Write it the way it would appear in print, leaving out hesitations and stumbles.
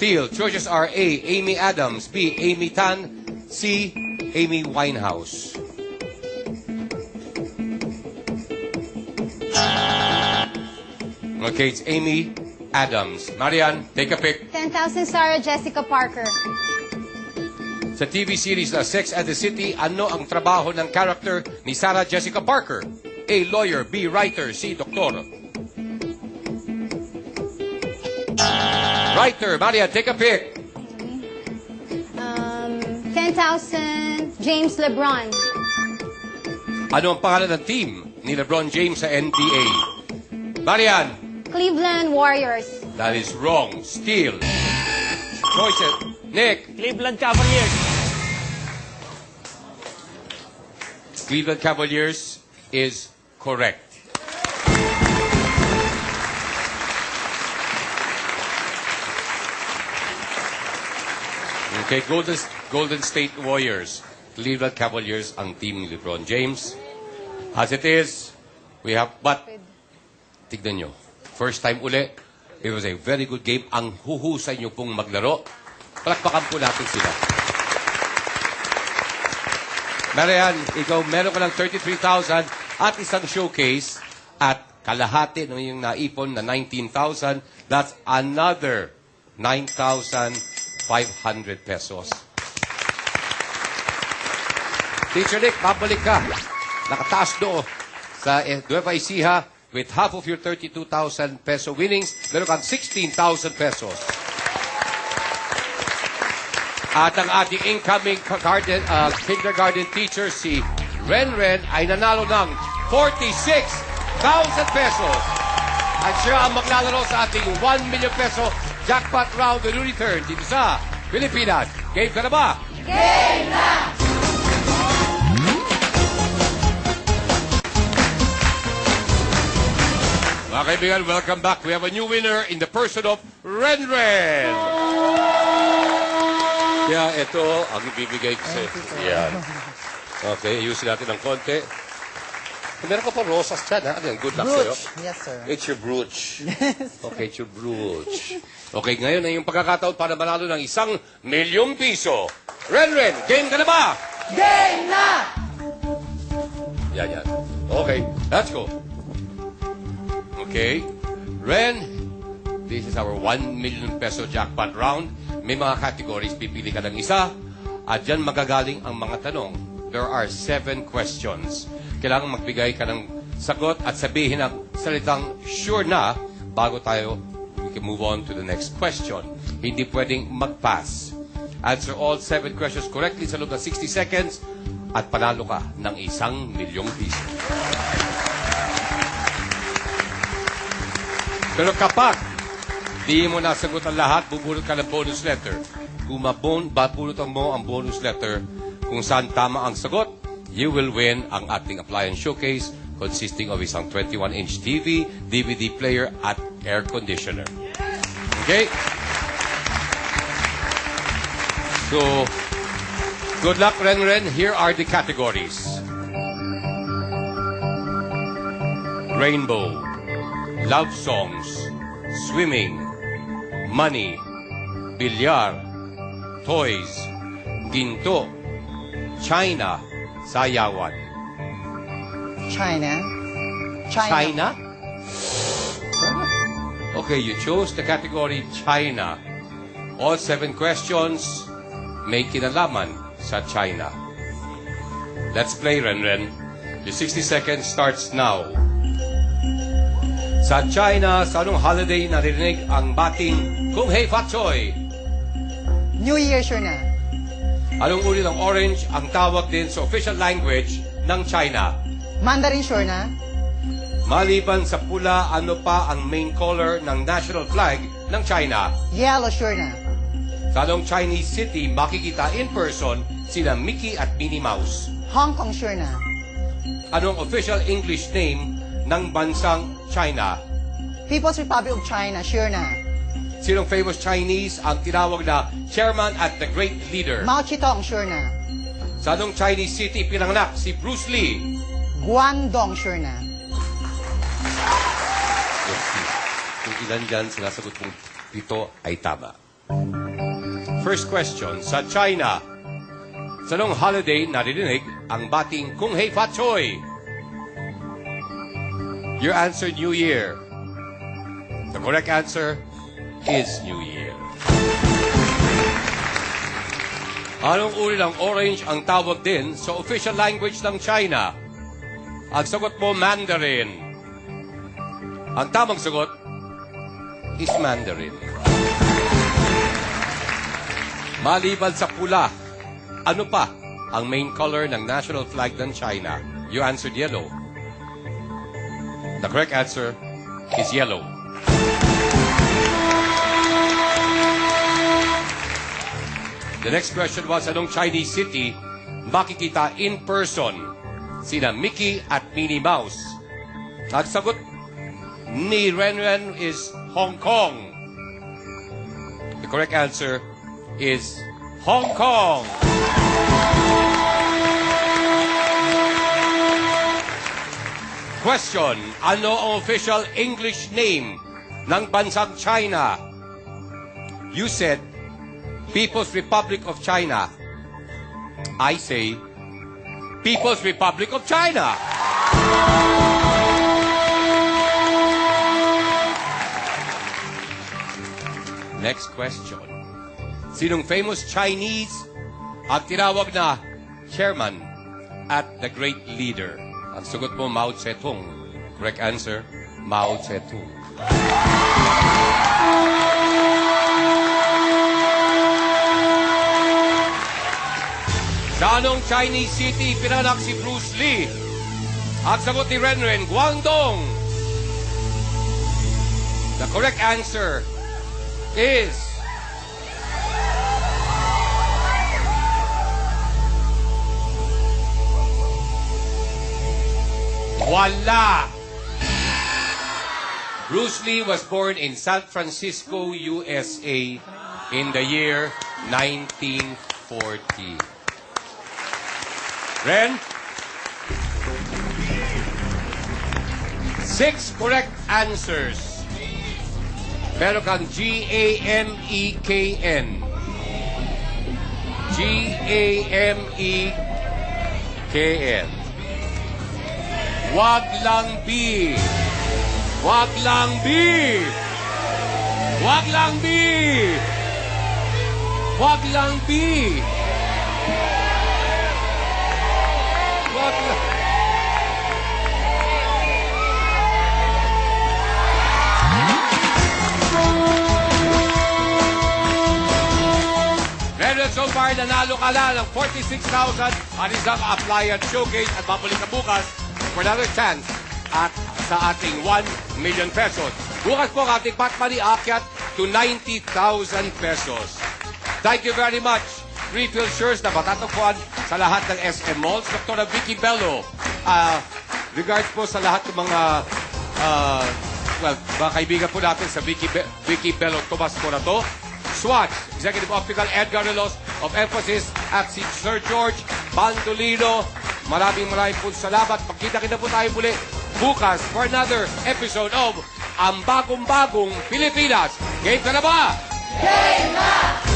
Steele. Choices are A. Amy Adams, B. Amy Tan, C. Amy Winehouse. Okay, it's Amy Adams. Marian, take a pick. 10,000 Sarah Jessica Parker. Sa TV series na Sex and the City, ano ang trabaho ng character ni Sarah Jessica Parker? A. Lawyer, B. Writer, C. Doktor. Writer, Marian, take a pick. 10,000 James LeBron. Ano ang pangalan ng team ni LeBron James sa NBA? Marian. Cleveland Warriors. That is wrong. Steele. Choices. Nick. Cleveland Cavaliers. Cleveland Cavaliers is correct. Okay, Golden State Warriors. Cleveland Cavaliers ang team ni LeBron James. As it is, we have, but, tignan nyo, first time uli, it was a very good game. Ang huhusay nyo pong maglaro. Palakpakan po natin sila. Marian, ikaw meron ka ng 33,000 at isang showcase at kalahati ng iyong naipon na 19,000. That's another 9,500 pesos. Teacher Nick, babalik ka. Nakataas do sa Nueva Ecija with half of your 32,000 peso winnings. Meron kang 16,000 pesos. At ang ating incoming kindergarten teacher, si Renren, ay nanalo ng 46,000 pesos. At siya ang maglalaro sa ating 1 million peso jackpot round the new return dito sa Pilipinas. Game ka na ba? Game na! Mga kaibigan, welcome back. We have a new winner in the person of Renren. Kaya ito ang ibibigay ko sa'yo. Yan. Okay, ayusin natin ng konti. Meron ka pa rosas dyan, ha? Good luck sa'yo. Yes, sir. It's your brooch. Okay, it's your brooch. Okay, ngayon ay yung pagkakataon para manalo ng 1,000,000 piso. Renren, game ka na ba? Game na! Yan. Okay, let's go. Okay, Ren, this is our 1 million peso jackpot round. May mga categories, pipili ka ng isa. At dyan magagaling ang mga tanong. There are 7 questions. Kailangan magbigay ka ng sagot at sabihin ng salitang sure na bago tayo we can move on to the next question. Hindi pwedeng mag-pass. Answer all 7 questions correctly sa loob ng 60 seconds at panalo ka ng 1,000,000 piso. Pero kapag di mo nasagot ang lahat, bubulot ka ng bonus letter. Kung babulutan mo ang bonus letter kung saan tama ang sagot, you will win ang ating appliance showcase consisting of isang 21-inch TV, DVD player, at air conditioner. Okay? So, good luck, Renren. Here are the categories. Rainbow, love songs, swimming, money, bilyar, toys, ginto, China, sayawan. China. China? Okay, you chose the category China. All 7 questions may kinalaman sa China. Let's play, Renren. Your 60 seconds starts now. Sa China, sa anong holiday narinig ang bating Kung Hei Fat Choi? New Year, sure na. Anong uri ng orange ang tawag din sa official language ng China? Mandarin, sure na. Maliban sa pula, ano pa ang main color ng national flag ng China? Yellow, sure na. Sa anong Chinese city makikita in person sina Mickey at Minnie Mouse? Hong Kong, sure na. Anong official English name ng bansang China? People's Republic of China, sure na. Sinong famous Chinese ang tinawag na chairman at the great leader? Mao Zedong, sure na. Sa anong Chinese city pinanganak si Bruce Lee? Guangdong, sure na. Kung ilan dyan sinasagot kong 7 ay tama. First question, sa China, sa anong holiday naririnig ang bating Kung Hei Fat Choi? Your answer, New Year. The correct answer is New Year. Anong uri ng orange ang tawag din sa official language ng China? Ang sagot mo, Mandarin. Ang tamang sagot is Mandarin. Maliban sa pula, ano pa ang main color ng national flag ng China? You answered yellow. The correct answer is yellow. The next question was, anong Chinese city makikita in person sina Mickey at Minnie Mouse? Ang sagot ni Renren is Hong Kong. The correct answer is Hong Kong. Question, ano ang official English name ng bansang China? You said People's Republic of China. I say People's Republic of China. Next question. Sinong famous Chinese ang tinawag na chairman at the great leader? Ang sagot mo, Mao Zedong. Correct answer, Mao Zedong. Sa anong Chinese city pinanganak si Bruce Lee? Ang sagot ni Renren, Guangdong. The correct answer is wala. Bruce Lee was born in San Francisco, USA in the year 1940. Ren? 6 correct answers. Meron kang G-A-M-E-K-N. G-A-M-E-K-N. Wag lang B. Wag lang B. Wag lang B. Wag lang B. Wag lang. Meron so far, nanalo ka na ng 46,000 at isang appliance showcase at babalik ka bukas for another chance at sa ating 1 million pesos. Bukas po ang ating pot money aakyat to 90,000 pesos. Thank you very much. Refill shares na matatagpuan sa lahat ng SM Malls. Dr. Vicky Bello, regards po sa lahat ng mga mga kaibigan po natin sa Vicky Bello Tomas Morato. Swatch, Executive Optical Edgar Relos of Emphasis at si Sir George Bandolino. Maraming po salamat. Pagkita-kita po tayo muli bukas for another episode of Ang Bagong-Bagong Pilipinas. Game ka na ba? Game na!